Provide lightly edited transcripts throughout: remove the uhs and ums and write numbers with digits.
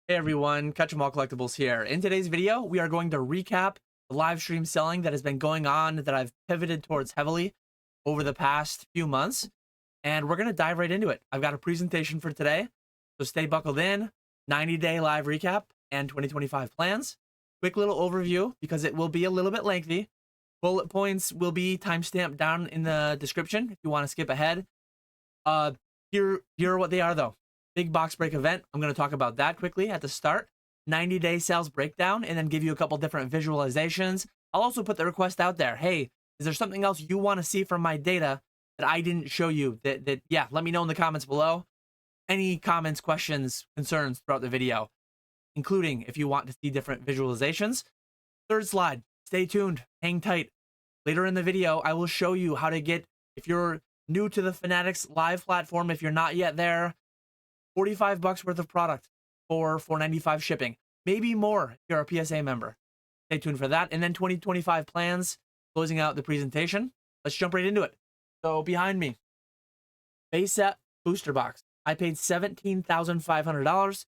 Hey everyone, Catch 'em All Collectibles here. In today's video, we are going to recap the live stream selling that has been going on that I've pivoted towards heavily over the past few months, and we're going to dive right into it. I've got a presentation for today, so stay buckled in. 90-day live recap and 2025 plans. Quick little overview because it will be a little bit lengthy. Bullet points will be timestamped down in the description if you want to skip ahead. Uh, here are what they are though. Big box break event. I'm going to talk about that quickly at the start. 90-day sales breakdown, and then give you a couple different visualizations. I'll also put the request out there. Hey, is there something else you want to see from my data that I didn't show you? Yeah, let me know in the comments below. Any comments, questions, concerns throughout the video, including if you want to see different visualizations. Third slide. Stay tuned. Hang tight. Later in the video, I will show you how to get, if you're new to the Fanatics live platform, if you're not yet there, 45 bucks worth of product for $4.95 shipping, maybe more if you're a PSA member. Stay tuned for that. And then 2025 plans, closing out the presentation. Let's jump right into it. So behind me, base set booster box. I paid $17,500.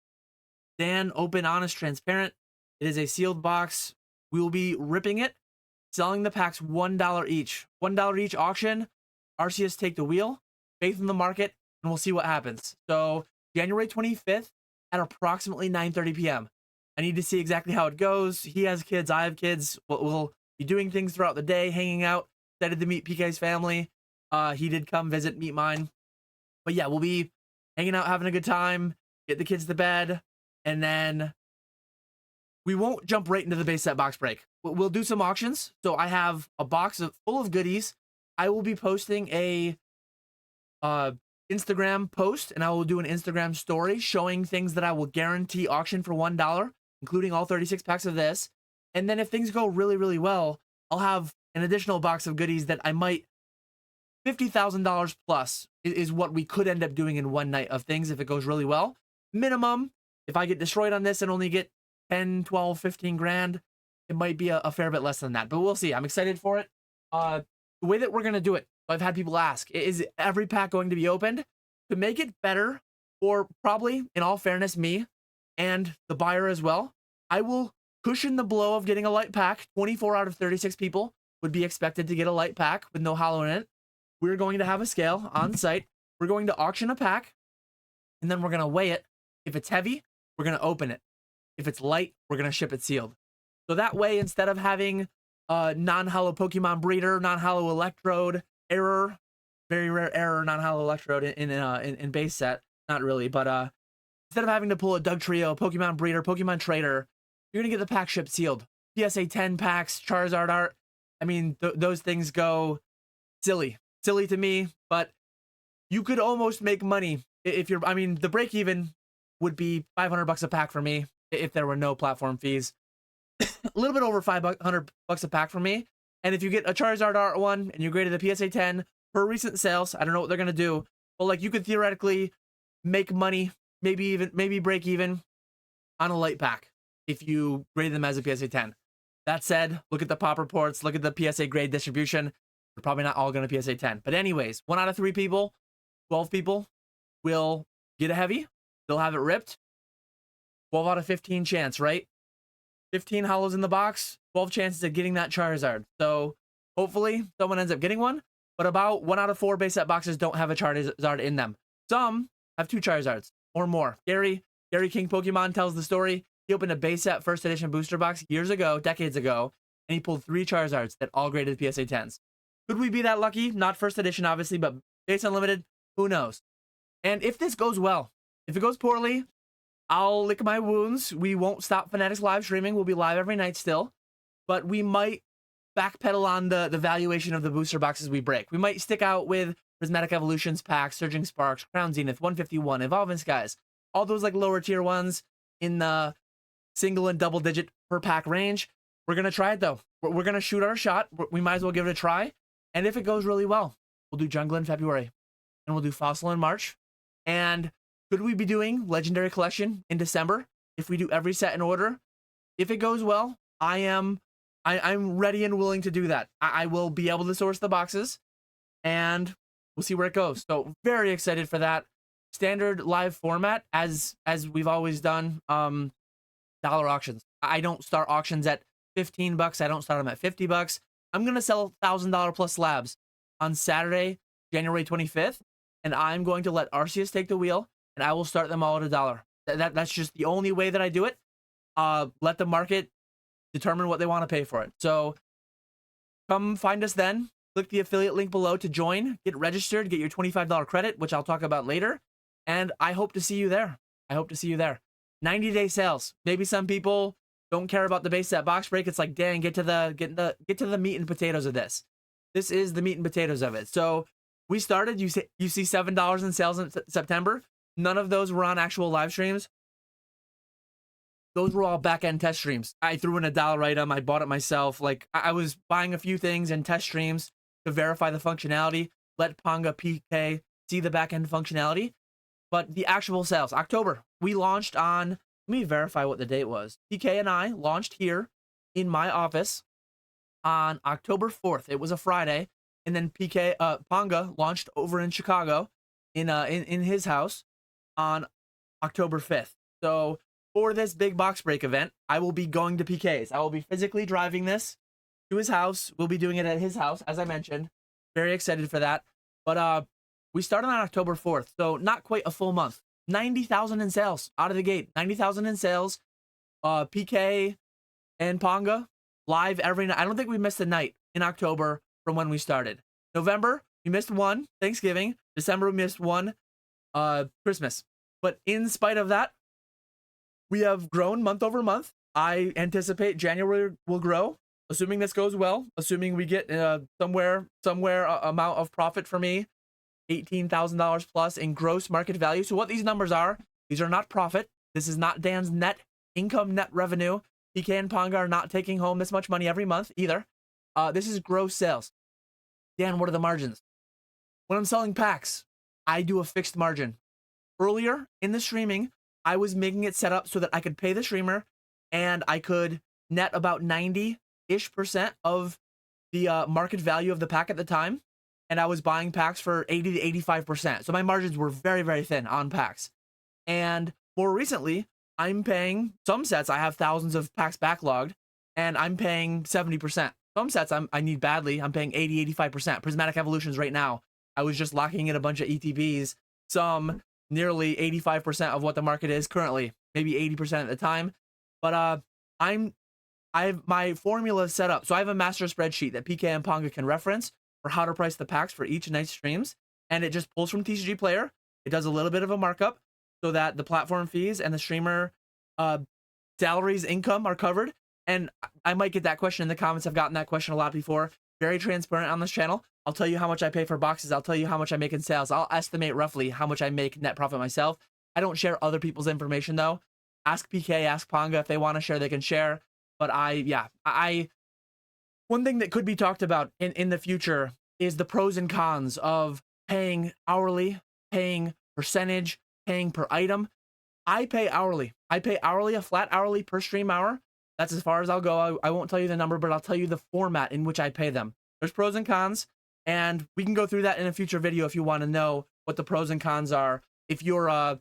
Dan, open, honest, transparent. It is a sealed box. We will be ripping it, selling the packs $1 each. $1 each auction. RCS take the wheel, faith in the market, and we'll see what happens. So January 25th at approximately 9:30 p.m. I need to see exactly how it goes. He has kids, I have kids. We'll be doing things throughout the day, hanging out. Excited to meet PK's family. He did come visit, meet mine. But yeah, we'll be hanging out, having a good time, get the kids to bed, and then we won't jump right into the base set box break. We'll do some auctions. So I have a box full of goodies. I will be posting a Instagram post, and I will do an Instagram story showing things that I will guarantee auction for $1, including all 36 packs of this. And then if things go really, really well, I'll have an additional box of goodies that I might, $50,000 plus is what we could end up doing in one night of things if it goes really well. Minimum, if I get destroyed on this and only get 10, 12, 15 grand, it might be a fair bit less than that, but we'll see. I'm excited for it. The way that we're going to do it, I've had people ask, is every pack going to be opened? To make it better, or probably, in all fairness, me and the buyer as well, I will cushion the blow of getting a light pack. 24 out of 36 people would be expected to get a light pack with no hollow in it. We're going to have a scale on site. We're going to auction a pack, and then we're going to weigh it. If it's heavy, we're going to open it. If it's light, we're going to ship it sealed. So that way, instead of having a non-hollow Pokemon breeder, non-hollow electrode, error, very rare error, non-hollow electrode in base set, not really, but instead of having to pull a Doug Trio, Pokemon breeder, Pokemon trader, you're gonna get the pack shipped sealed. PSA 10 packs, Charizard art. I mean, those things go silly to me, but you could almost make money if you're. I mean, the break even would be 500 bucks a pack for me if there were no platform fees. A little bit over 500 bucks a pack for me. And if you get a Charizard art one and you graded the PSA 10 per recent sales, I don't know what they're gonna do, but like you could theoretically make money, maybe break even on a light pack if you grade them as a PSA 10. That said, look at the pop reports, look at the PSA grade distribution. They're probably not all gonna PSA 10. But anyways, 1 out of 3 people, 12 people will get a heavy. They'll have it ripped. 12 out of 15 chance, right? 15 hollows in the box, 12 chances of getting that Charizard. So hopefully someone ends up getting one, but about 1 out of 4 base set boxes don't have a Charizard in them. Some have 2 Charizards or more. Gary King Pokemon tells the story. He opened a base set first edition booster box years ago, decades ago, and he pulled 3 Charizards that all graded PSA 10s. Could we be that lucky? Not first edition, obviously, but base unlimited, who knows? And if this goes well, if it goes poorly, I'll lick my wounds. We won't stop Fanatics live streaming. We'll be live every night still, but we might backpedal on the valuation of the booster boxes we break. We might stick out with Prismatic Evolutions packs, Surging Sparks, Crown Zenith, 151, Evolving Skies, all those like lower tier ones in the single and double digit per pack range. We're going to try it though. We're going to shoot our shot. We might as well give it a try. And if it goes really well, we'll do Jungle in February and we'll do Fossil in March. And could we be doing Legendary Collection in December if we do every set in order? If it goes well, I'm ready and willing to do that. I will be able to source the boxes, and we'll see where it goes. So very excited for that. standard live format as we've always done. Dollar auctions. I don't start auctions at 15 bucks. I don't start them at 50 bucks. I'm going to sell $1,000 plus slabs on Saturday, January 25th, and I'm going to let Arceus take the wheel, and I will start them all at $1. That's just the only way that I do it. Let the market determine what they want to pay for it. So come find us then. Click the affiliate link below to join, get registered, get your $25 credit, which I'll talk about later. And I hope to see you there. 90-day sales. Maybe some people don't care about the base set box break. It's like, dang, get to the meat and potatoes of this. This is the meat and potatoes of it. So we started, you see $7 in sales in September. None of those were on actual live streams. Those were all back-end test streams. I threw in $1 item. I bought it myself. Like, I was buying a few things in test streams to verify the functionality, let Ponga PK see the back-end functionality. But the actual sales, October, we launched on, let me verify what the date was. PK and I launched here in my office on October 4th. It was a Friday. And then Ponga launched over in Chicago in his house on October 5th. So for this big box break event, I will be going to PK's. I will be physically driving this to his house. We'll be doing it at his house, as I mentioned. Very excited for that. But we started on October 4th, so not quite a full month. 90,000 in sales out of the gate. 90,000 in sales. PK and Ponga live every night. I don't think we missed a night in October from when we started. November, we missed one, Thanksgiving. December, we missed one, Christmas. But in spite of that, we have grown month over month. I anticipate January will grow, assuming this goes well, assuming we get somewhere amount of profit for me, $18,000 plus in gross market value. So what these numbers are, these are not profit. This is not Dan's net income, net revenue. PK and Ponga are not taking home this much money every month either. This is gross sales. Dan, what are the margins? When I'm selling packs, I do a fixed margin. Earlier in the streaming, I was making it set up so that I could pay the streamer and I could net about 90-ish% of the market value of the pack at the time. And I was buying packs for 80 to 85%. So my margins were very, very thin on packs. And more recently, I'm paying some sets. I have thousands of packs backlogged and I'm paying 70%. Some sets I need badly. I'm paying 80, 85%. Prismatic Evolutions right now, I was just locking in a bunch of ETBs. Some nearly 85% of what the market is currently, maybe 80% at the time. But I have my formula set up. So I have a master spreadsheet that PK and Ponga can reference for how to price the packs for each night's streams. And it just pulls from TCG Player. It does a little bit of a markup so that the platform fees and the streamer salaries, income are covered. And I might get that question in the comments. I've gotten that question a lot before. Very transparent on this channel. I'll tell you how much I pay for boxes. I'll tell you how much I make in sales. I'll estimate roughly how much I make net profit myself. I don't share other people's information though. Ask PK, ask Ponga if they want to share, they can share. But one thing that could be talked about in the future is the pros and cons of paying hourly, paying percentage, paying per item. I pay hourly. I pay hourly, a flat hourly per stream hour. That's as far as I'll go. I won't tell you the number, but I'll tell you the format in which I pay them. There's pros and cons, and we can go through that in a future video if you want to know what the pros and cons are. If you're a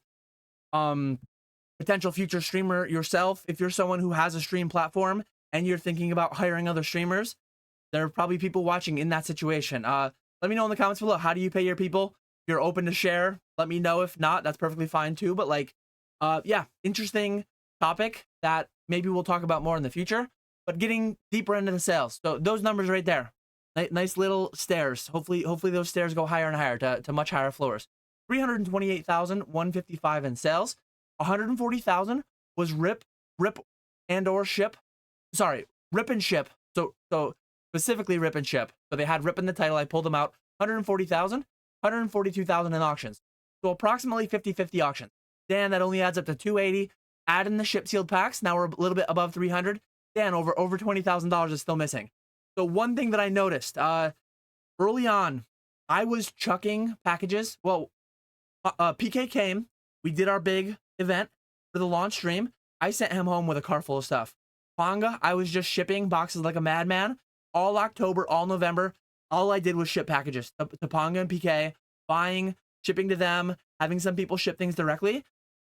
potential future streamer yourself, if you're someone who has a stream platform and you're thinking about hiring other streamers, there are probably people watching in that situation. Let me know in the comments below, how do you pay your people? If you're open to share, let me know. If not, that's perfectly fine too. But like, yeah, interesting topic that maybe we'll talk about more in the future, but getting deeper into the sales. So those numbers right there, nice little stairs. Hopefully those stairs go higher and higher to much higher floors. 328,155 in sales. 140,000 was rip and or ship. Sorry, rip and ship. So specifically rip and ship. So they had rip in the title. I pulled them out. 140,000, 142,000 in auctions. So approximately 50-50 auctions. Dan, that only adds up to 280. Add in the ship sealed packs. Now we're a little bit above 300. Dan, over $20,000 is still missing. So one thing that I noticed early on, I was chucking packages. Well, PK came. We did our big event for the launch stream. I sent him home with a car full of stuff. Ponga, I was just shipping boxes like a madman. All October, all November, all I did was ship packages to Ponga and PK, buying, shipping to them. having some people ship things directly,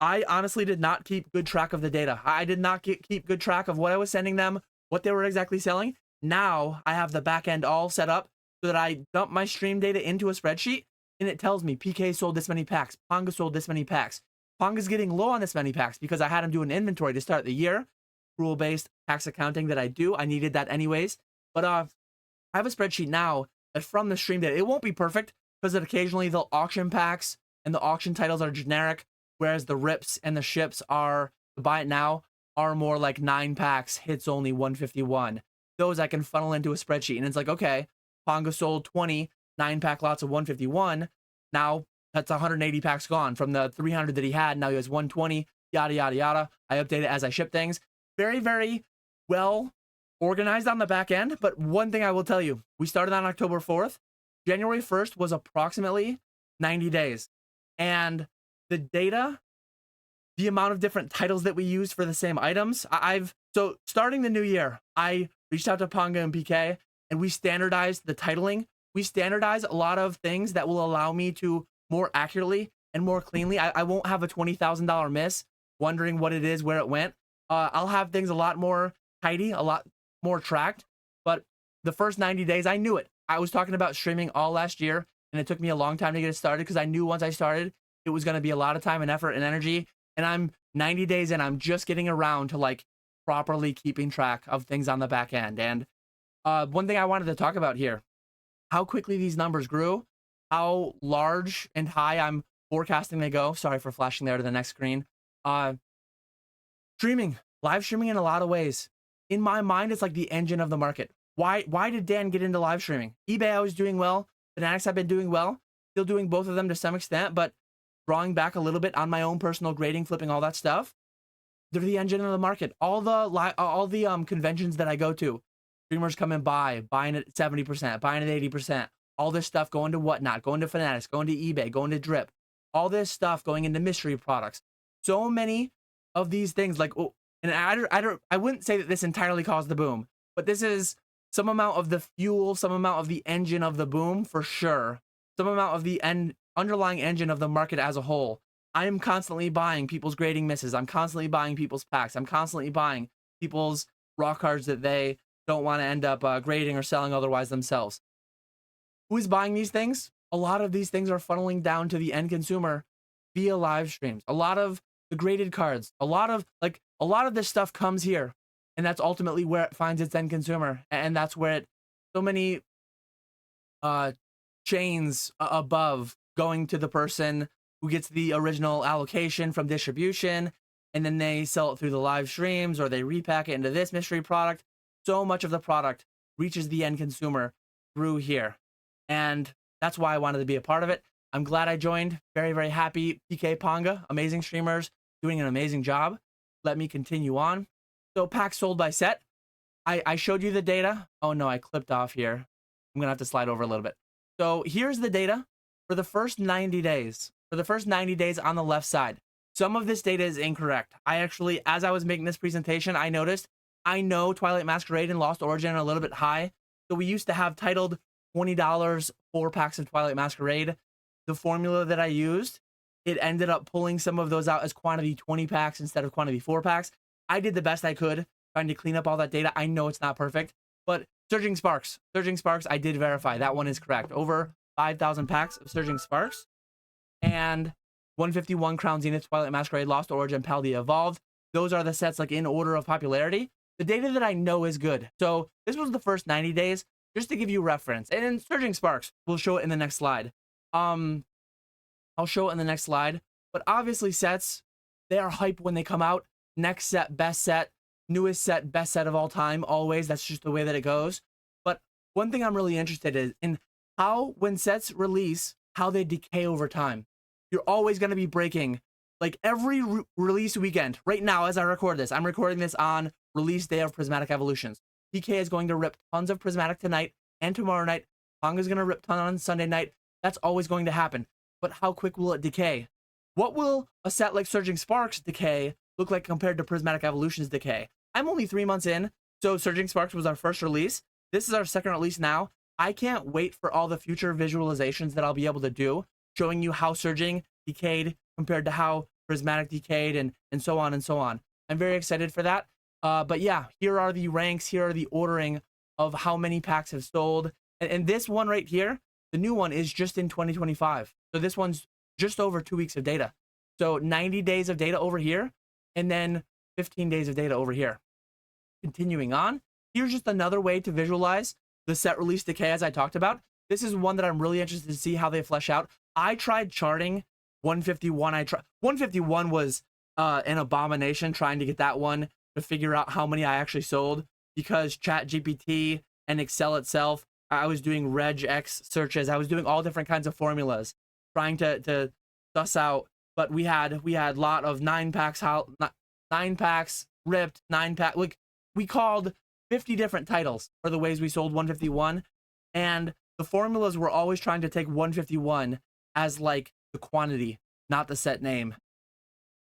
I honestly did not keep good track of the data. I did not keep good track of what I was sending them, what they were exactly selling. Now I have the back end all set up so that I dump my stream data into a spreadsheet and it tells me PK sold this many packs, Ponga sold this many packs. Ponga's getting low on this many packs because I had him do an inventory to start the year. Rule-based tax accounting that I do. I needed that anyways. But I have a spreadsheet now that from the stream data, it won't be perfect because occasionally they'll auction packs and the auction titles are generic, whereas the rips and the ships are, to buy it now, are more like 9 packs, hits only 151. Those I can funnel into a spreadsheet. And it's like, okay, Ponga sold 20 9-pack lots of 151. Now that's 180 packs gone from the 300 that he had. Now he has 120, yada, yada, yada. I update it as I ship things. Very, very well organized on the back end. But one thing I will tell you, we started on October 4th. January 1st was approximately 90 days. And the data, the amount of different titles that we use for the same items, so starting the new year, I reached out to Ponga and PK and we standardized the titling. We standardize a lot of things that will allow me to more accurately and more cleanly. I won't have a $20,000 miss wondering what it is, where it went. I'll have things a lot more tidy, a lot more tracked. But the first 90 days, I knew it. I was talking about streaming all last year, and it took me a long time to get it started because I knew once I started, it was going to be a lot of time and effort and energy. And I'm 90 days in, I'm just getting around to like properly keeping track of things on the back end. And one thing I wanted to talk about here, how quickly these numbers grew, how large and high I'm forecasting they go. Sorry for flashing there to the next screen. Streaming, live streaming in a lot of ways. In my mind, it's like the engine of the market. Why did Dan get into live streaming? eBay, I was doing well. Fanatics, I've been doing well. Still doing both of them to some extent, but drawing back a little bit on my own personal grading, flipping, all that stuff. They're the engine of the market. All the conventions that I go to, streamers come and buying at 70%, buying at 80%. All this stuff going to Whatnot, going to Fanatics, going to eBay, going to Drip. All this stuff going into mystery products. So many of these things, like, oh, and I wouldn't say that this entirely caused the boom, but this is some amount of the fuel, some amount of the engine of the boom for sure. Some amount of the underlying engine of the market as a whole. I am constantly buying people's grading misses. I'm constantly buying people's packs. I'm constantly buying people's raw cards that they don't want to end up grading or selling otherwise themselves. Who is buying these things? A lot of these things are funneling down to the end consumer via live streams. A lot of the graded cards, a lot of this stuff comes here, and that's ultimately where it finds its end consumer. And that's where so many chains above going to the person who gets the original allocation from distribution, and then they sell it through the live streams or they repack it into this mystery product. So much of the product reaches the end consumer through here. And that's why I wanted to be a part of it. I'm glad I joined. Very, very happy. PK Ponga, amazing streamers, doing an amazing job. Let me continue on. So packs sold by set. I showed you the data. Oh no, I clipped off here. I'm gonna have to slide over a little bit. So here's the data for the first 90 days. For the first 90 days on the left side. Some of this data is incorrect. I actually, as I was making this presentation, I noticed, I know Twilight Masquerade and Lost Origin are a little bit high. So we used to have titled $20 4 packs of Twilight Masquerade. The formula that I used, it ended up pulling some of those out as quantity 20 packs instead of quantity 4 packs. I did the best I could trying to clean up all that data. I know it's not perfect, but Surging Sparks, I did verify. That one is correct. Over 5,000 packs of Surging Sparks and 151 Crown Zenith, Twilight Masquerade, Lost Origin, Paldea Evolved. Those are the sets like in order of popularity. The data that I know is good. So this was the first 90 days, just to give you reference. And in Surging Sparks, we'll show it in the next slide. I'll show it in the next slide. But obviously sets, they are hype when they come out. Next set, best set, newest set, best set of all time, always. That's just the way that it goes. But one thing I'm really interested in how, when sets release, how they decay over time. You're always going to be breaking, like every release weekend. Right now, as I record this, I'm recording this on release day of Prismatic Evolutions. PK is going to rip tons of Prismatic tonight and tomorrow night. Ponga's going to rip tons on Sunday night. That's always going to happen. But how quick will it decay? What will a set like Surging Sparks decay look like compared to Prismatic Evolutions decay? I'm only 3 months in, so Surging Sparks was our first release. This is our second release now. I can't wait for all the future visualizations that I'll be able to do, showing you how Surging decayed compared to how Prismatic decayed, and so on and so on. I'm very excited for that. But yeah, here are the ranks. Here are the ordering of how many packs have sold. And this one right here, the new one, is just in 2025. So this one's just over 2 weeks of data. So 90 days of data over here, and then 15 days of data over here. Continuing on, here's just another way to visualize the set release decay as I talked about. This is one that I'm really interested to see how they flesh out. I tried charting 151. 151 was an abomination trying to get that one to figure out how many I actually sold, because ChatGPT and Excel itself, I was doing regex searches. I was doing all different kinds of formulas trying to suss out. But we had a lot of 9 packs, 9 packs ripped, 9 pack. Like, we called 50 different titles for the ways we sold 151, and the formulas were always trying to take 151 as like the quantity, not the set name.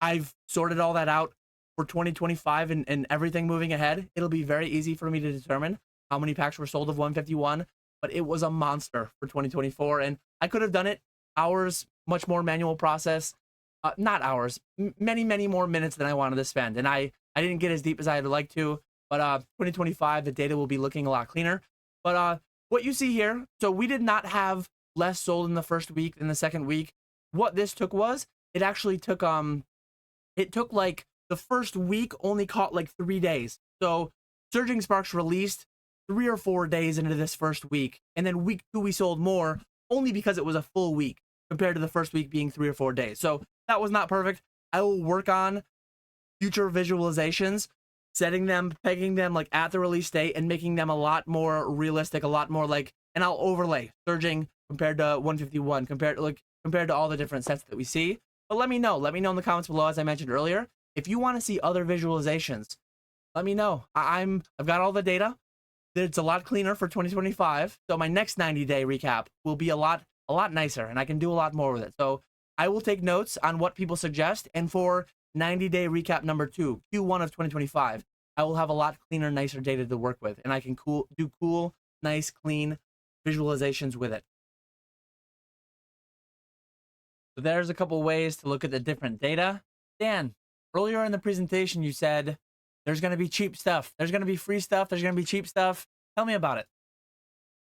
I've sorted all that out for 2025 and everything moving ahead. It'll be very easy for me to determine how many packs were sold of 151, but it was a monster for 2024, and I could have done it hours, much more manual process. Not hours, many more minutes than I wanted to spend, and I didn't get as deep as I'd like to. But 2025, the data will be looking a lot cleaner. But what you see here, so we did not have less sold in the first week than the second week. What this took was, it actually took like the first week only caught like 3 days. So Surging Sparks released 3 or 4 days into this first week, and then week 2 we sold more, only because it was a full week compared to the first week being 3 or 4 days. So that was not perfect. I will work on future visualizations, setting them, pegging them like at the release date, and making them a lot more realistic, a lot more like, and I'll overlay Surging compared to 151, compared to all the different sets that we see. But let me know in the comments below, as I mentioned earlier, if you want to see other visualizations. Let me know. I've got all the data. It's a lot cleaner for 2025. So my next 90-day recap will be a lot nicer, and I can do a lot more with it. So I will take notes on what people suggest, and for 90-day recap number 2, Q1 of 2025, I will have a lot cleaner, nicer data to work with, and I can do cool, nice, clean visualizations with it. So there's a couple ways to look at the different data. Dan, earlier in the presentation, you said there's going to be cheap stuff. There's going to be free stuff. There's going to be cheap stuff. Tell me about it.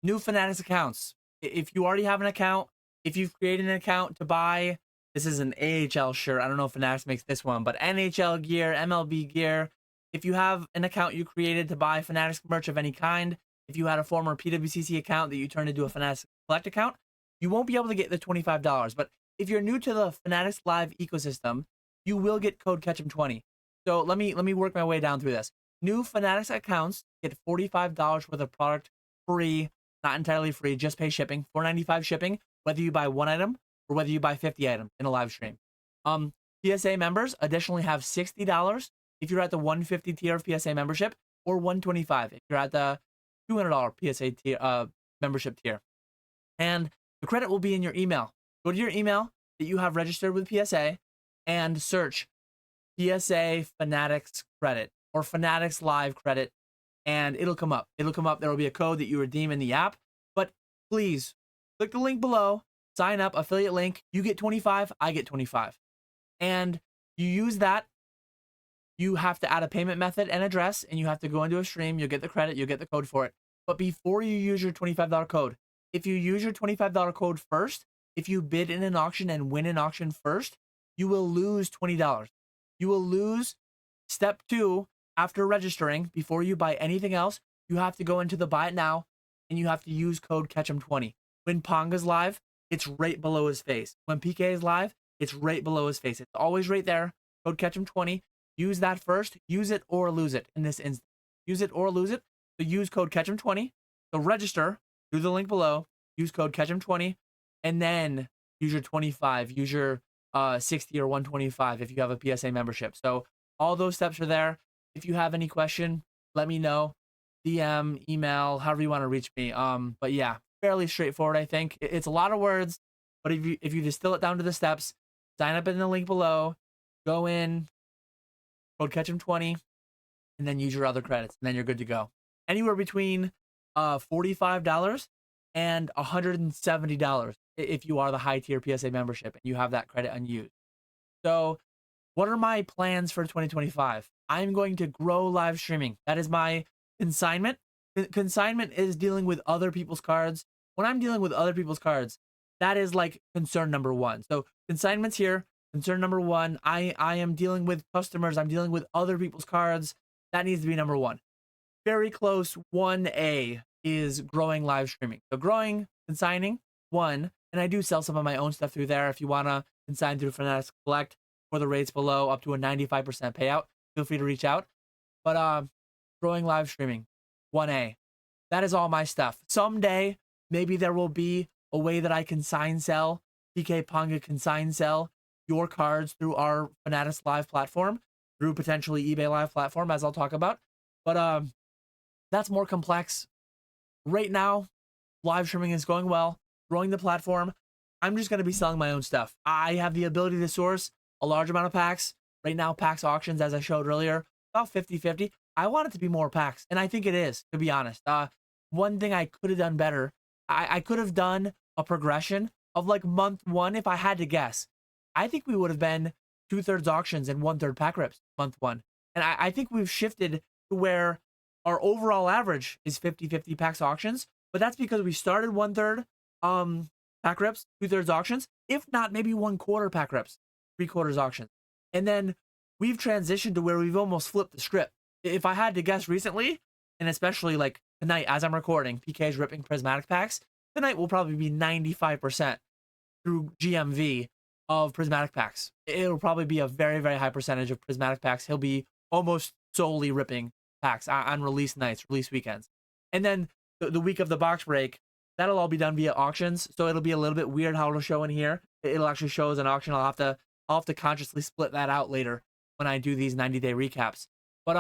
New Fanatics accounts. If you already have an account, if you've created an account to buy, this is an AHL shirt. I don't know if Fanatics makes this one, but NHL gear, MLB gear. If you have an account you created to buy Fanatics merch of any kind, if you had a former PWCC account that you turned into a Fanatics Collect account, you won't be able to get the $25. But if you're new to the Fanatics Live ecosystem, you will get code Ketchum20. So let me work my way down through this. New Fanatics accounts get $45 worth of product free, not entirely free, just pay shipping, $4.95 shipping, whether you buy 1 item or whether you buy 50 items in a live stream. PSA members additionally have $60 if you're at the 150 tier of PSA membership, or $125 if you're at the $200 PSA tier, membership tier. And the credit will be in your email. Go to your email that you have registered with PSA and search PSA Fanatics credit or Fanatics Live credit, and it'll come up. It'll come up. There will be a code that you redeem in the app. But please click the link below, sign up, affiliate link. You get 25, I get 25. And you use that. You have to add a payment method and address, and you have to go into a stream. You'll get the credit, you'll get the code for it. But before you use your $25 code, if you use your $25 code first, if you bid in an auction and win an auction first, you will lose $20. You will lose step 2 after registering. Before you buy anything else, you have to go into the buy it now, and you have to use code Ketchum20. When Ponga's live, it's right below his face. When PK is live, it's right below his face. It's always right there. Code Ketchum20. Use that first. Use it or lose it in this instance. Use it or lose it. So use code Ketchum20. So register through the link below. Use code Ketchum20, and then use your 25. Use your 60 or 125 if you have a PSA membership. So all those steps are there. If you have any question, let me know. DM, email, however you want to reach me. But yeah, fairly straightforward, I think. It's a lot of words, but if you distill it down to the steps, sign up in the link below, go in, code Ketchum20, and then use your other credits, and then you're good to go. Anywhere between $45 and $170 if you are the high tier PSA membership and you have that credit unused. So what are my plans for 2025? I'm going to grow live streaming. That is my consignment. Consignment is dealing with other people's cards. When I'm dealing with other people's cards, that is like concern number one. So consignment's here. Concern number one, I am dealing with customers. I'm dealing with other people's cards. That needs to be number one. Very close. 1A is growing live streaming. So growing, consigning, one. And I do sell some of my own stuff through there. If you want to consign through Fanatics Collect for the rates below, up to a 95% payout, feel free to reach out. But growing live streaming, 1A. That is all my stuff. Someday, maybe there will be a way that I consign sell, PK Ponga consign sell your cards through our Fanatics Live platform, through potentially eBay Live platform, as I'll talk about. But that's more complex. Right now, live streaming is going well, growing the platform. I'm just going to be selling my own stuff. I have the ability to source a large amount of packs. Right now, packs auctions, as I showed earlier, about 50-50. I want it to be more packs, and I think it is, to be honest. One thing I could have done better, I could have done a progression of like month one if I had to guess. I think we would have been 2/3 auctions and 1/3 pack rips month one. And I think we've shifted to where our overall average is 50-50 packs auctions, but that's because we started 1/3 pack rips, 2/3 auctions, if not maybe 1/4 pack rips, 3/4 auctions. And then we've transitioned to where we've almost flipped the script. If I had to guess recently, and especially like tonight as I'm recording, PK's ripping prismatic packs, tonight will probably be 95% through GMV of prismatic packs. It'll probably be a very, very high percentage of prismatic packs. He'll be almost solely ripping packs on release nights, release weekends. And then the week of the box break, that'll all be done via auctions. So it'll be a little bit weird how it'll show in here. It'll actually show as an auction. I'll have to consciously split that out later when I do these 90-day recaps. But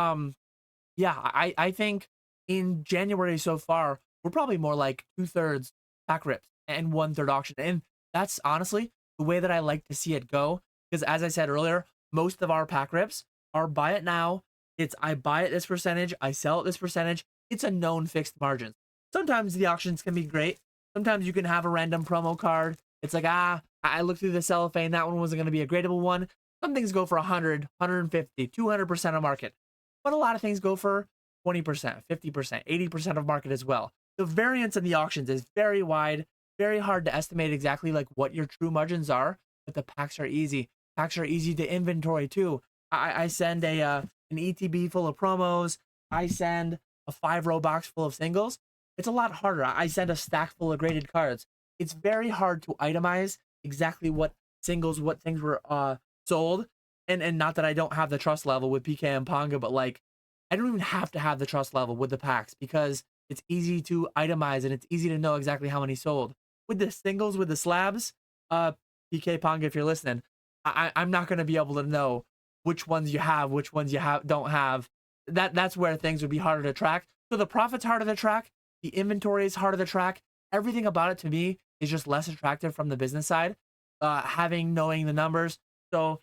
yeah, I think in January so far, we're probably more like 2/3 pack rips and 1/3 auction. And that's honestly the way that I like to see it go. Because as I said earlier, most of our pack rips are buy it now. It's I buy it this percentage, I sell it this percentage. It's a known fixed margin. Sometimes the auctions can be great. Sometimes you can have a random promo card. It's like, I looked through the cellophane. That one wasn't going to be a gradable one. Some things go for 100, 150, 200% of market. But a lot of things go for 20%, 50%, 80% of market as well. The variance in the auctions is very wide, very hard to estimate exactly like what your true margins are, but the packs are easy. Packs are easy to inventory too. I send an ETB full of promos. I send a 5-row box full of singles. It's a lot harder. I send a stack full of graded cards. It's very hard to itemize exactly what singles, what things were sold. And not that I don't have the trust level with PK and Ponga, but like I don't even have to have the trust level with the packs because it's easy to itemize and it's easy to know exactly how many sold. With the singles, with the slabs, PK Ponga, if you're listening, I'm not going to be able to know which ones you have, which ones you don't have. That's where things would be harder to track. So the profit's harder to track. The inventory is harder to track. Everything about it to me is just less attractive from the business side. Knowing the numbers. So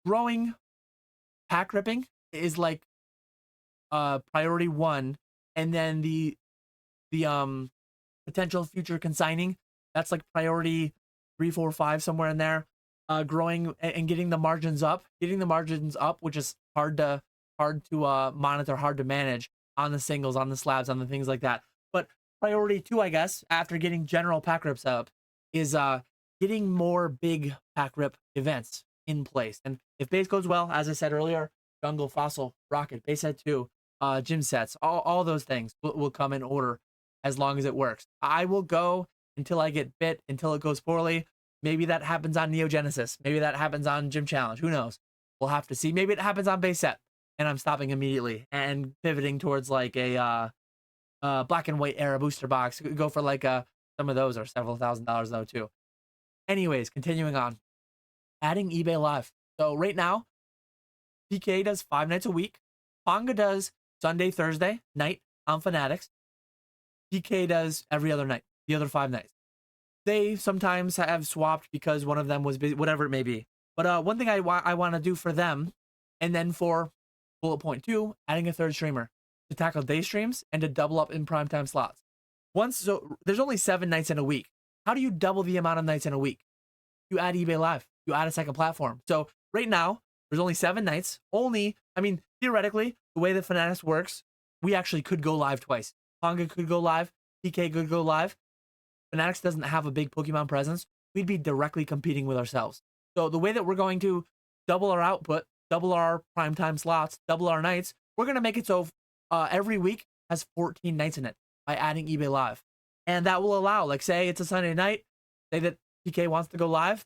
growing pack ripping is like priority one, and then the potential future consigning, that's like priority 3, 4, 5, somewhere in there. Growing and getting the margins up, which is hard to monitor, hard to manage on the singles, on the slabs, on the things like that. But priority 2, I guess, after getting general pack rips up, is getting more big pack rip events in place. And if base goes well, as I said earlier, jungle, fossil, rocket, base set 2, gym sets, all those things will come in order as long as it works. I will go until I get bit, until it goes poorly. Maybe that happens on Neo Genesis. Maybe that happens on Gym Challenge. Who knows? We'll have to see. Maybe it happens on base set and I'm stopping immediately and pivoting towards like a black and white era booster box. Go for like some of those are several $1,000s though too. Anyways, continuing on. Adding eBay Live. So right now, PK does 5 nights a week. Ponga does Sunday, Thursday night on Fanatics. PK does every other night, the other 5 nights. They sometimes have swapped because one of them was busy, whatever it may be. But one thing I want to do for them, and then for bullet point 2, adding a 3rd streamer to tackle day streams and to double up in primetime slots. So there's only 7 nights in a week. How do you double the amount of nights in a week? You add eBay Live. You add a second platform. So right now, there's only 7 nights. I mean, theoretically, the way that Fanatics works, we actually could go live twice. Ponga could go live. PK could go live. Fanatics doesn't have a big Pokemon presence. We'd be directly competing with ourselves. So the way that we're going to double our output, double our primetime slots, double our nights, we're going to make it so every week has 14 nights in it by adding eBay Live. And that will allow, like, say it's a Sunday night, say that PK wants to go live,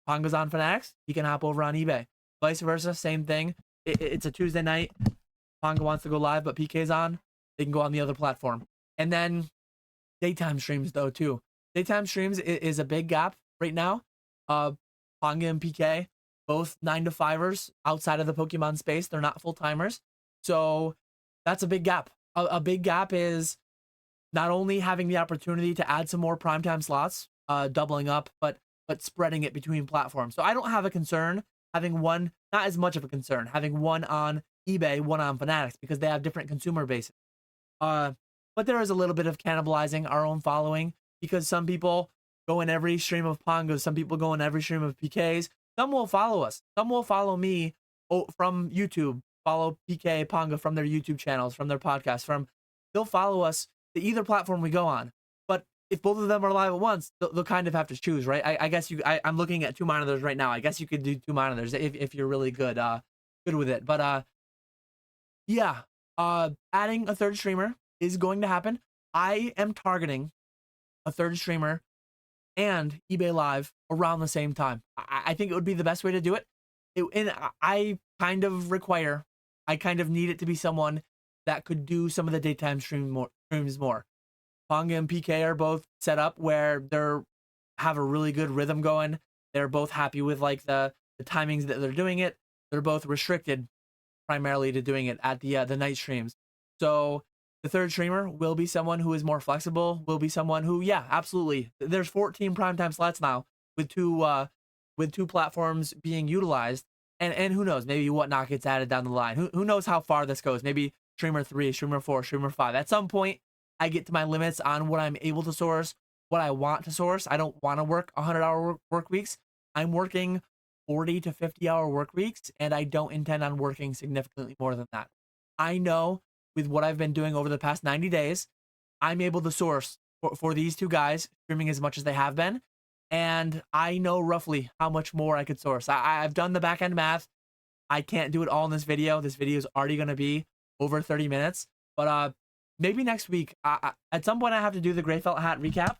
Ponga's on Fanatics, he can hop over on eBay. Vice versa, same thing. It's a Tuesday night, Ponga wants to go live, but PK's on, they can go on the other platform. And then daytime streams, though, too. Daytime streams is a big gap right now. Ponga and PK, both 9-to-5ers outside of the Pokemon space. They're not full-timers. So that's a big gap. A big gap is not only having the opportunity to add some more primetime slots, doubling up, but spreading it between platforms. So I don't have a concern having one, not as much of a concern, having one on eBay, one on Fanatics, because they have different consumer bases. But there is a little bit of cannibalizing our own following, because some people go in every stream of Pongos, some people go in every stream of PKs. Some will follow us. Some will follow me from YouTube, follow PK, Ponga from their YouTube channels, from their podcasts, they'll follow us to either platform we go on. But if both of them are live at once, they'll kind of have to choose, right? I guess I'm looking at 2 monitors right now. I guess you could do 2 monitors if you're really good with it. But yeah, adding a third streamer is going to happen. I am targeting a third streamer and eBay Live around the same time. I think it would be the best way to do it. And I kind of need it to be someone that could do some of the daytime streams more. Ponga and PK are both set up where they're have a really good rhythm going. They're both happy with like the timings that they're doing it. They're both restricted primarily to doing it at the night streams. So the third streamer will be someone who is more flexible, will be someone who, yeah, absolutely. There's 14 primetime slots now with two platforms being utilized. And who knows, maybe whatnot gets added down the line. Who knows how far this goes? Maybe streamer 3, streamer 4, streamer 5. At some point, I get to my limits on what I'm able to source, what I want to source. I don't want to work 100-hour work weeks. I'm working 40 to 50-hour work weeks, and I don't intend on working significantly more than that. I know with what I've been doing over the past 90 days, I'm able to source for these two guys streaming as much as they have been. And I know roughly how much more I could source. I've done the back end math. I can't do it all in this video. This video is already going to be over 30 minutes. But maybe next week, at some point, I have to do the Gray Felt Hat recap.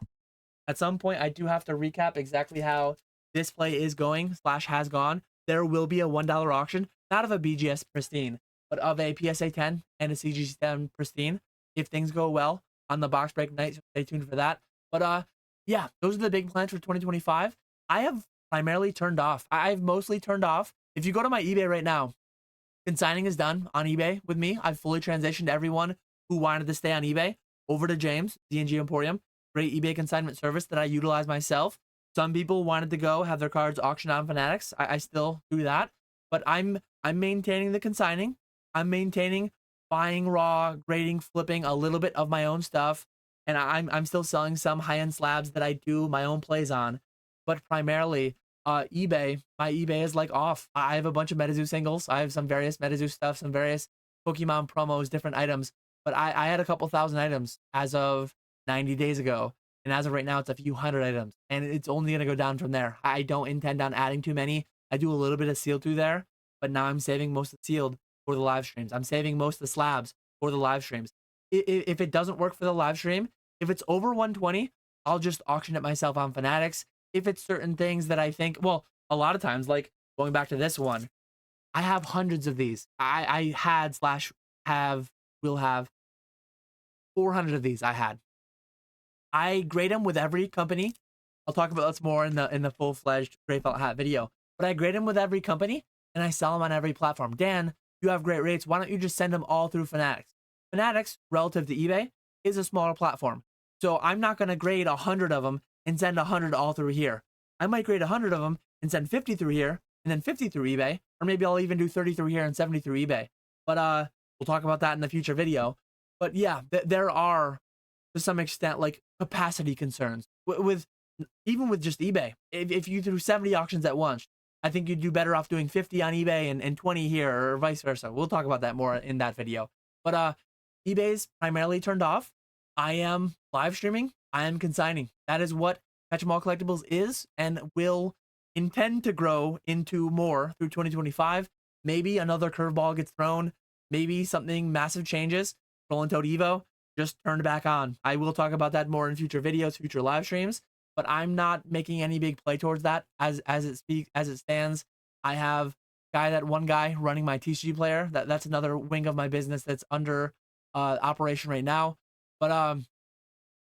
At some point, I do have to recap exactly how this play is going / has gone. There will be a $1 auction, not of a BGS Pristine, but of a PSA 10 and a CGC 10 Pristine. If things go well on the box break night, so stay tuned for that. But yeah, those are the big plans for 2025. I have primarily turned off. I've mostly turned off. If you go to my eBay right now, consigning is done on eBay with me. I've fully transitioned everyone who wanted to stay on eBay over to James, D&G Emporium. Great eBay consignment service that I utilize myself. Some people wanted to go have their cards auctioned on Fanatics. I still do that. But I'm maintaining the consigning. I'm maintaining buying raw, grading, flipping a little bit of my own stuff. And I'm still selling some high-end slabs that I do my own plays on. But primarily, eBay, my eBay is like off. I have a bunch of Metazoo singles. I have some various Metazoo stuff, some various Pokemon promos, different items. But I had a couple thousand items as of 90 days ago. And as of right now, it's a few hundred items. And it's only going to go down from there. I don't intend on adding too many. I do a little bit of sealed through there. But now I'm saving most of the sealed for the live streams. I'm saving most of the slabs for the live streams. If it doesn't work for the live stream, if it's over 120, I'll just auction it myself on Fanatics. If it's certain things that I think, well, a lot of times, like going back to this one, I have hundreds of these. I had / will have 400 of these. I grade them with every company. I'll talk about this more in the full-fledged Gray Felt Hat video. But I grade them with every company, and I sell them on every platform. Dan, you have great rates. Why don't you just send them all through Fanatics? Fanatics, relative to eBay, is a smaller platform. So I'm not going to grade 100 of them and send 100 all through here. I might grade 100 of them and send 50 through here and then 50 through eBay, or maybe I'll even do 30 through here and 70 through eBay. But we'll talk about that in the future video. But yeah, there are, to some extent, like capacity concerns with even with just eBay, if you threw 70 auctions at once, I think you'd do better off doing 50 on eBay and 20 here, or vice versa. We'll talk about that more in that video. But eBay's primarily turned off. I am live streaming. I am consigning. That is what Catch 'em All Collectibles is and will intend to grow into more through 2025. Maybe another curveball gets thrown. Maybe something massive changes. Rolling Toad Evo just turned back on. I will talk about that more in future videos, future live streams, but I'm not making any big play towards that as it stands. I have one guy running my TCG player. That's another wing of my business that's under operation right now. But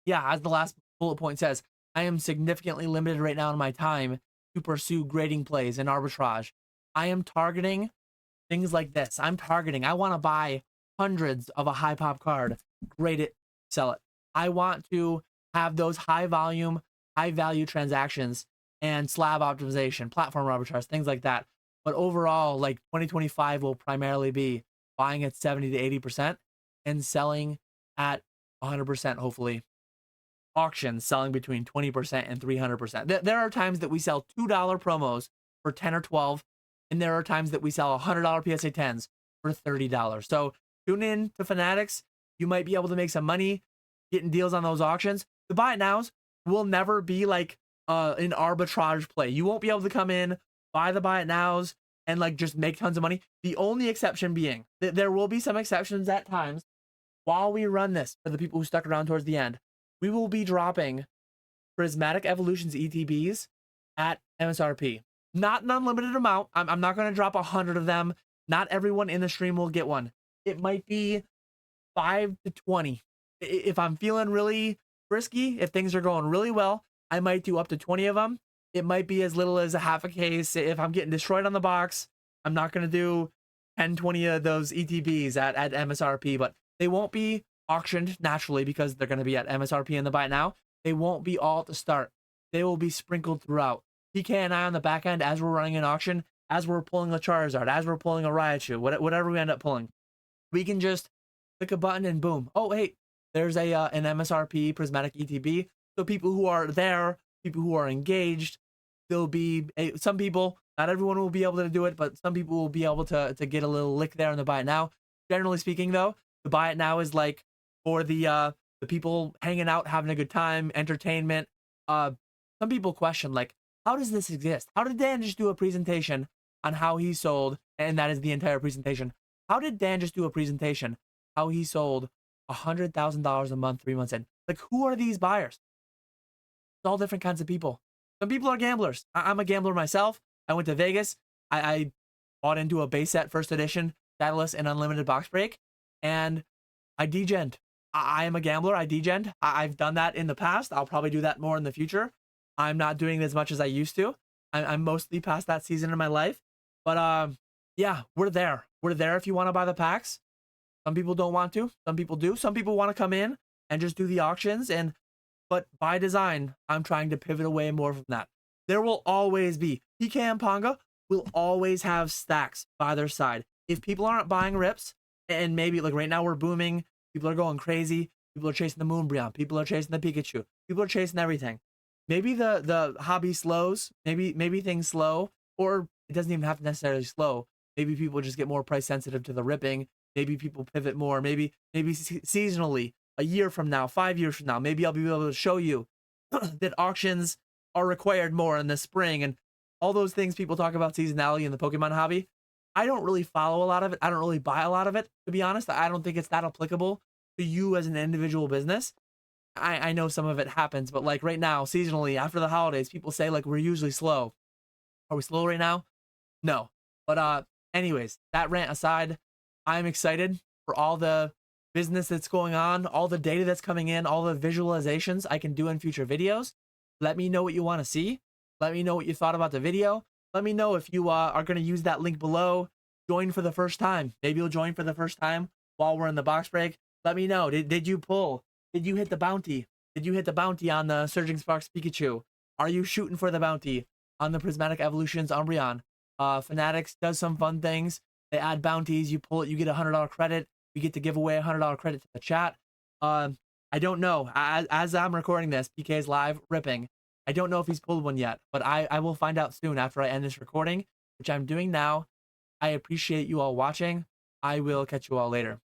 yeah, as the last bullet point says, I am significantly limited right now in my time to pursue grading plays and arbitrage. I am targeting things like this. I want to buy hundreds of a high pop card, grade it, sell it. I want to have those high volume, high value transactions and slab optimization, platform arbitrage, things like that. But overall, like 2025 will primarily be buying at 70 to 80% and selling at 100%, hopefully. Auctions selling between 20% and 300%. There are times that we sell $2 promos for 10 or 12, and there are times that we sell $100 PSA 10s for $30. So tune in to Fanatics. You might be able to make some money getting deals on those auctions. The buy it nows will never be like an arbitrage play. You won't be able to come in, buy the buy it nows, and like just make tons of money. The only exception being that there will be some exceptions at times while we run this. For the people who stuck around towards the end, we will be dropping Prismatic Evolutions ETBs at MSRP. Not an unlimited amount. I'm not going to drop 100 of them. Not everyone in the stream will get one. It might be 5 to 20. If I'm feeling really frisky, if things are going really well, I might do up to 20 of them. It might be as little as a half a case. If I'm getting destroyed on the box, I'm not going to do 10, 20 of those ETBs at MSRP, but they won't be auctioned naturally because they're going to be at MSRP in the buy it now. They won't be all at the start. They will be sprinkled throughout. PK and I on the back end, as we're running an auction, as we're pulling a Charizard, as we're pulling a Raichu, whatever we end up pulling, we can just click a button and boom. Oh, hey, there's an MSRP Prismatic ETB. So people who are there, people who are engaged, there'll be some people, not everyone will be able to do it, but some people will be able to get a little lick there in the buy it now. Generally speaking, though, the buy it now is like for the people hanging out, having a good time, entertainment. Some people question, like, how does this exist? How did Dan just do a presentation on how he sold, and that is the entire presentation? How did Dan just do a presentation how he sold $100,000 a month, 3 months in? Like, who are these buyers? It's all different kinds of people. Some people are gamblers. I'm a gambler myself. I went to Vegas. I bought into a base set first edition, Shadowless and Unlimited box break, and I degened. I am a gambler. I degened. I've done that in the past. I'll probably do that more in the future. I'm not doing it as much as I used to. I'm mostly past that season in my life. But yeah, we're there. We're there if you want to buy the packs. Some people don't want to. Some people do. Some people want to come in and just do the auctions. But by design, I'm trying to pivot away more from that. There will always be. PK and Ponga will always have stacks by their side. If people aren't buying rips, and maybe like right now we're booming, people are going crazy, people are chasing the Moonbreon, people are chasing the Pikachu, people are chasing everything. Maybe the hobby slows, maybe things slow, or it doesn't even have to necessarily slow. Maybe people just get more price sensitive to the ripping. Maybe people pivot more. Maybe seasonally, a year from now, 5 years from now, maybe I'll be able to show you that auctions are required more in the spring and all those things people talk about seasonality in the Pokemon hobby. I don't really follow a lot of it. I don't really buy a lot of it, to be honest. I don't think it's that applicable to you as an individual business. I know some of it happens, but like right now, seasonally, after the holidays, people say like we're usually slow. Are we slow right now? No. But anyways, that rant aside, I'm excited for all the business that's going on, all the data that's coming in, all the visualizations I can do in future videos. Let me know what you want to see. Let me know what you thought about the video. Let me know if you are going to use that link below. Join for the first time. Maybe you'll join for the first time while we're in the box break. Let me know. Did you pull? Did you hit the bounty? Did you hit the bounty on the Surging Sparks Pikachu? Are you shooting for the bounty on the Prismatic Evolutions Umbreon? Fanatics does some fun things. They add bounties. You pull it, you get a $100 credit. You get to give away a $100 credit to the chat. I don't know. As I'm recording this, PK is live ripping. I don't know if he's pulled one yet, but I will find out soon after I end this recording, which I'm doing now. I appreciate you all watching. I will catch you all later.